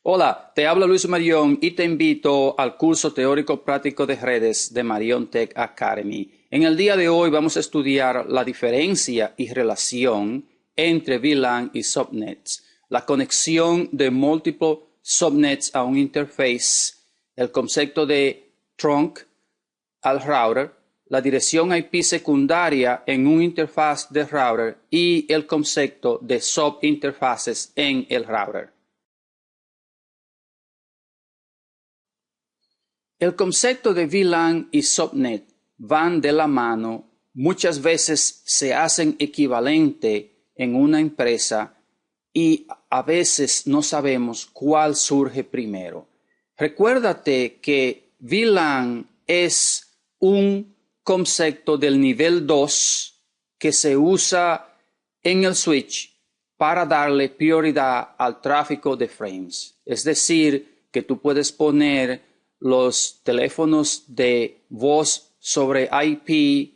Hola, te habla Luis Marión y te invito al curso teórico práctico de redes de Marion Tech Academy. En el día de hoy vamos a estudiar la diferencia y relación entre VLAN y subnets, la conexión de múltiples subnets a un interface, el concepto de trunk al router, la dirección IP secundaria en un interfaz de router y el concepto de subinterfaces en el router. El concepto de VLAN y subnet van de la mano, muchas veces se hacen equivalente en una empresa y a veces no sabemos cuál surge primero. Recuérdate que VLAN es un concepto del nivel 2 que se usa en el switch para darle prioridad al tráfico de frames. Es decir, que tú puedes poner los teléfonos de voz sobre IP,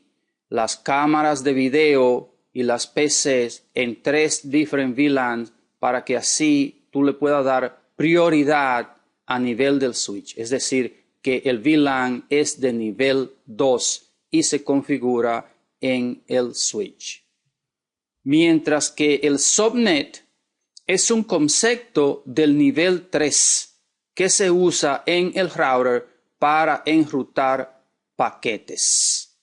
las cámaras de video y las PCs en 3 diferentes VLANs para que así tú le puedas dar prioridad a nivel del switch. Es decir, que el VLAN es de nivel 2 y se configura en el switch. Mientras que el subnet es un concepto del nivel 3 que se usa en el router para enrutar paquetes.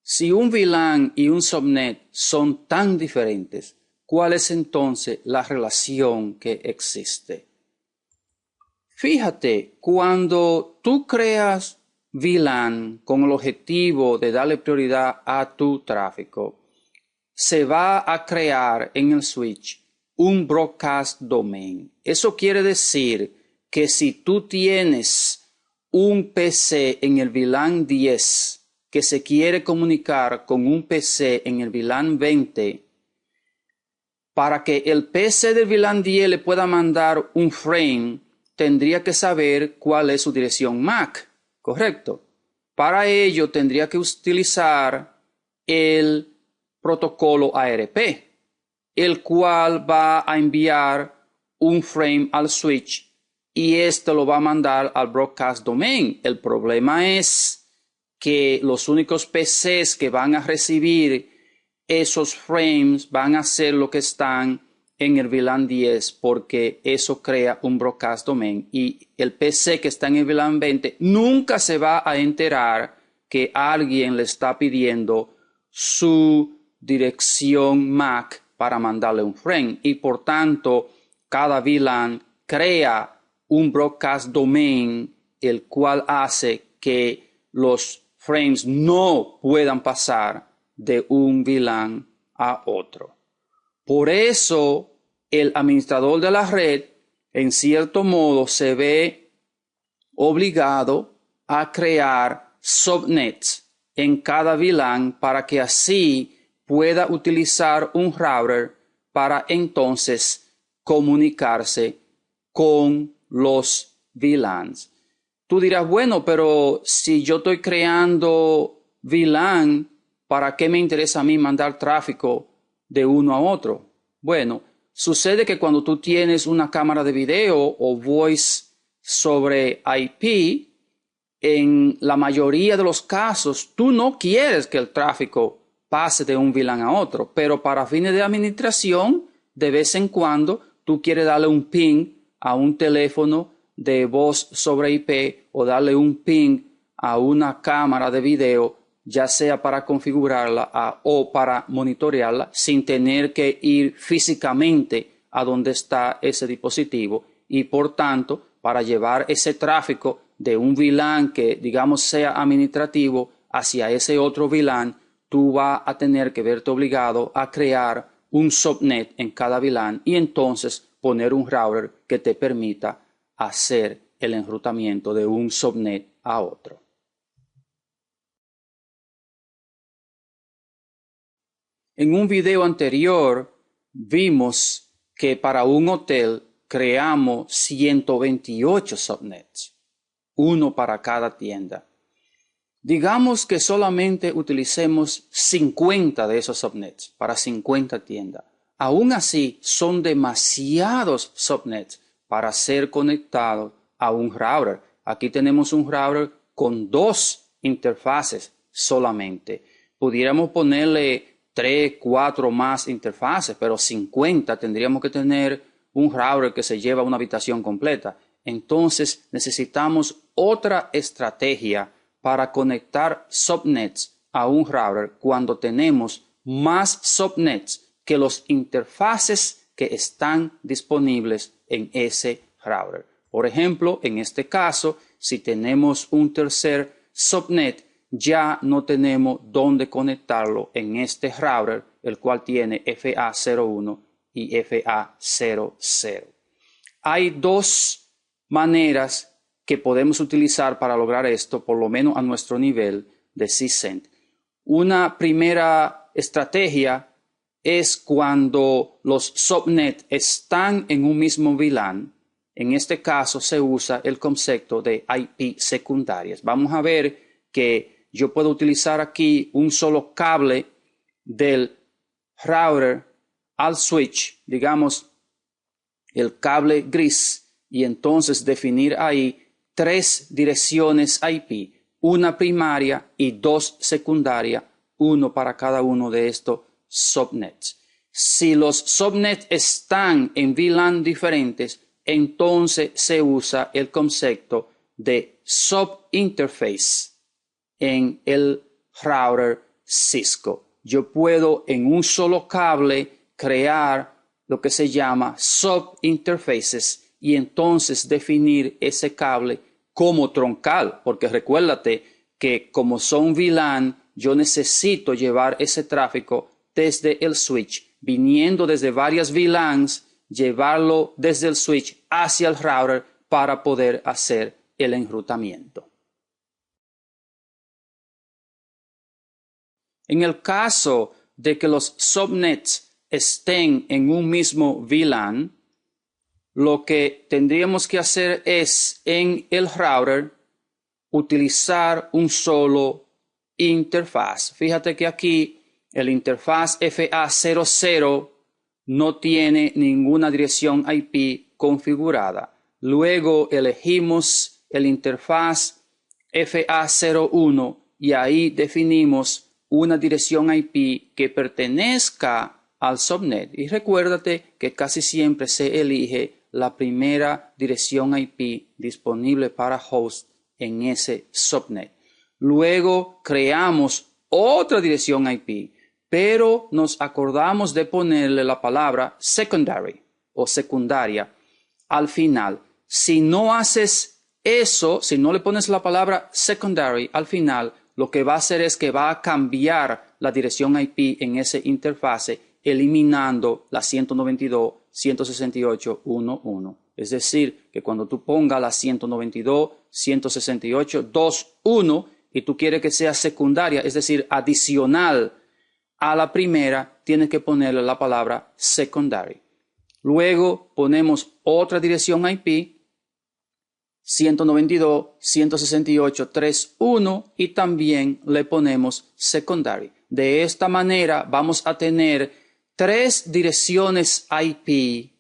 Si un VLAN y un subnet son tan diferentes, ¿cuál es entonces la relación que existe? Fíjate, cuando tú creas VLAN con el objetivo de darle prioridad a tu tráfico, se va a crear en el switch un broadcast domain. Eso quiere decir que si tú tienes un PC en el VLAN 10 que se quiere comunicar con un PC en el VLAN 20, para que el PC del VLAN 10 le pueda mandar un frame, tendría que saber cuál es su dirección MAC, ¿correcto? Para ello tendría que utilizar el protocolo ARP, el cual va a enviar un frame al switch y esto lo va a mandar al broadcast domain. El problema es que los únicos PCs que van a recibir esos frames van a ser los que están en el VLAN 10 porque eso crea un broadcast domain y el PC que está en el VLAN 20 nunca se va a enterar que alguien le está pidiendo su dirección MAC para mandarle un frame y por tanto cada VLAN crea un broadcast domain el cual hace que los frames no puedan pasar de un VLAN a otro. Por eso el administrador de la red en cierto modo se ve obligado a crear subnets en cada VLAN para que así pueda utilizar un router para entonces comunicarse con los VLANs. Tú dirás, bueno, pero si yo estoy creando VLAN, ¿para qué me interesa a mí mandar tráfico de uno a otro? Bueno, sucede que cuando tú tienes una cámara de video o voice sobre IP, en la mayoría de los casos, tú no quieres que el tráfico pase de un VLAN a otro, pero para fines de administración, de vez en cuando, tú quieres darle un ping a un teléfono de voz sobre IP o darle un ping a una cámara de video, ya sea para configurarla o para monitorearla sin tener que ir físicamente a donde está ese dispositivo y por tanto para llevar ese tráfico de un VLAN que digamos sea administrativo hacia ese otro VLAN, tú vas a tener que verte obligado a crear un subnet en cada VLAN y entonces poner un router que te permita hacer el enrutamiento de un subnet a otro. En un video anterior vimos que para un hotel creamos 128 subnets, uno para cada tienda. Digamos que solamente utilicemos 50 de esos subnets para 50 tiendas. Aún así, son demasiados subnets para ser conectados a un router. Aquí tenemos un router con 2 interfaces solamente. Pudiéramos ponerle 3, 4 más interfaces, pero 50 tendríamos que tener un router que se lleva una habitación completa. Entonces necesitamos otra estrategia para conectar subnets a un router cuando tenemos más subnets que los interfaces que están disponibles en ese router. Por ejemplo, en este caso, si tenemos un tercer subnet, ya no tenemos dónde conectarlo en este router, el cual tiene FA01 y FA00. Hay 2 maneras que podemos utilizar para lograr esto, por lo menos a nuestro nivel de CCENT. Una primera estrategia es cuando los subnets están en un mismo VLAN. En este caso se usa el concepto de IP secundarias. Vamos a ver que yo puedo utilizar aquí un solo cable del router al switch, digamos el cable gris, y entonces definir ahí 3 direcciones IP, una primaria y 2 secundarias, uno para cada uno de estos subnets. Si los subnets están en VLAN diferentes, entonces se usa el concepto de subinterface en el router Cisco. Yo puedo en un solo cable crear lo que se llama subinterfaces y entonces definir ese cable como troncal, porque recuérdate que como son VLAN, yo necesito llevar ese tráfico desde el switch, viniendo desde varias VLANs, llevarlo desde el switch hacia el router para poder hacer el enrutamiento. En el caso de que los subnets estén en un mismo VLAN, lo que tendríamos que hacer es en el router utilizar un solo interfaz. Fíjate que aquí el interfaz FA00 no tiene ninguna dirección IP configurada. Luego elegimos el interfaz FA01 y ahí definimos una dirección IP que pertenezca al subnet. Y recuérdate que casi siempre se elige la primera dirección IP disponible para host en ese subnet. Luego creamos otra dirección IP, pero nos acordamos de ponerle la palabra secondary o secundaria al final. Si no haces eso, si no le pones la palabra secondary al final, lo que va a hacer es que va a cambiar la dirección IP en ese interfase, eliminando la 192.168.1.1. Es decir, que cuando tú pongas la 192.168.2.1 y tú quieres que sea secundaria, es decir, adicional a la primera, tienes que ponerle la palabra secondary. Luego ponemos otra dirección IP, 192.168.3.1 y también le ponemos secondary. De esta manera vamos a tener 3 direcciones IP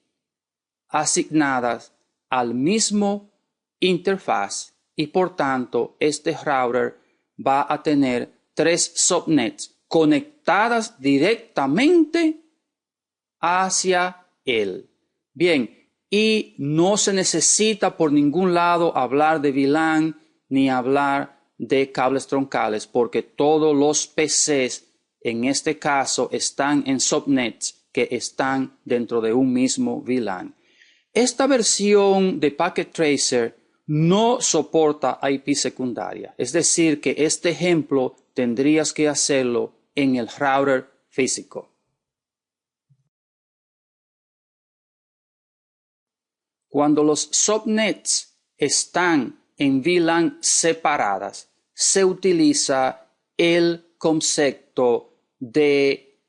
asignadas al mismo interfaz y por tanto este router va a tener 3 subnets conectadas directamente hacia él. Bien, y no se necesita por ningún lado hablar de VLAN ni hablar de cables troncales porque todos los PCs en este caso están en subnets que están dentro de un mismo VLAN. Esta versión de Packet Tracer no soporta IP secundaria, es decir que este ejemplo tendrías que hacerlo en el router físico. Cuando los subnets están en VLAN separadas, se utiliza el concepto de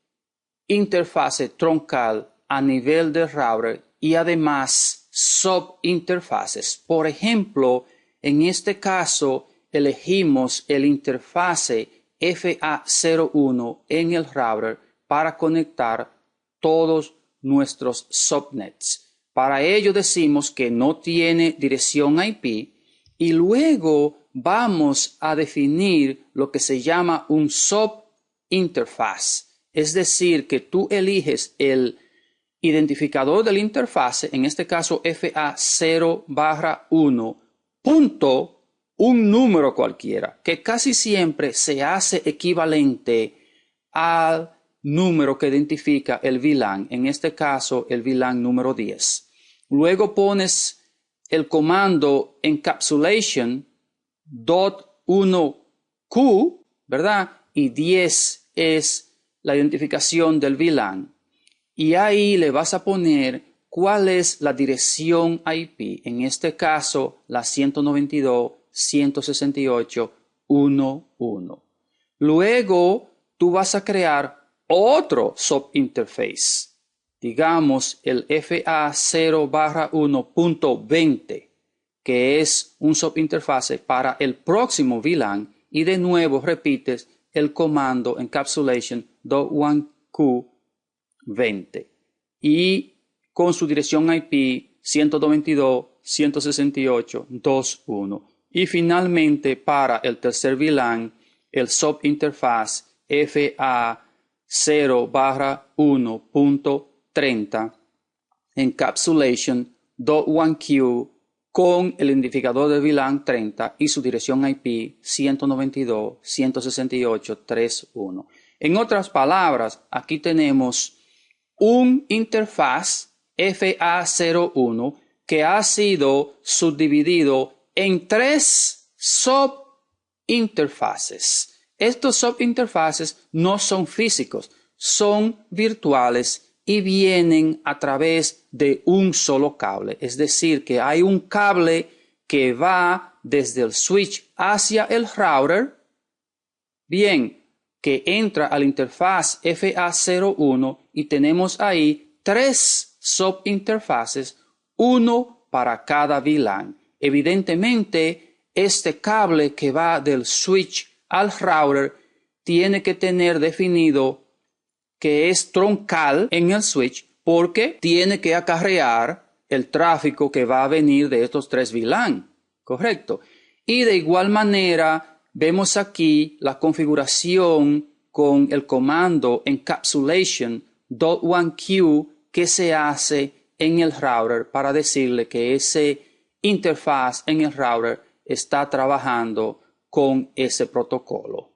interfase troncal a nivel del router y además subinterfaces. Por ejemplo, en este caso, elegimos el interfase FA01 en el router para conectar todos nuestros subnets. Para ello decimos que no tiene dirección IP y luego vamos a definir lo que se llama un subinterfaz. Es decir, que tú eliges el identificador del interfase, en este caso FA0/1, punto, un número cualquiera, que casi siempre se hace equivalente al número que identifica el VLAN, en este caso el VLAN número 10. Luego pones el comando encapsulation.1q, ¿verdad? Y 10 es la identificación del VLAN. Y ahí le vas a poner cuál es la dirección IP, en este caso la 192.168.1.1. Luego tú vas a crear otro subinterface, digamos el FA0/1.20, que es un subinterfase para el próximo VLAN, y de nuevo repites el comando encapsulation.1q20 y con su dirección IP 192.168.2.1. Y finalmente para el tercer VLAN el subinterfaz FA0/1.30 encapsulation.1q con el identificador de VLAN 30 y su dirección IP 192.168.3.1. En otras palabras, aquí tenemos un interfaz FA01 que ha sido subdividido en 3 subinterfaces. Estos subinterfaces no son físicos, son virtuales y vienen a través de un solo cable. Es decir, que hay un cable que va desde el switch hacia el router, bien, que entra a la interfaz FA01 y tenemos ahí 3 subinterfaces, uno para cada VLAN. Evidentemente, este cable que va del switch al router tiene que tener definido que es troncal en el switch porque tiene que acarrear el tráfico que va a venir de estos 3 VLAN, ¿correcto? Y de igual manera vemos aquí la configuración con el comando encapsulation.1q que se hace en el router para decirle que ese interfaz en el router está trabajando con ese protocolo.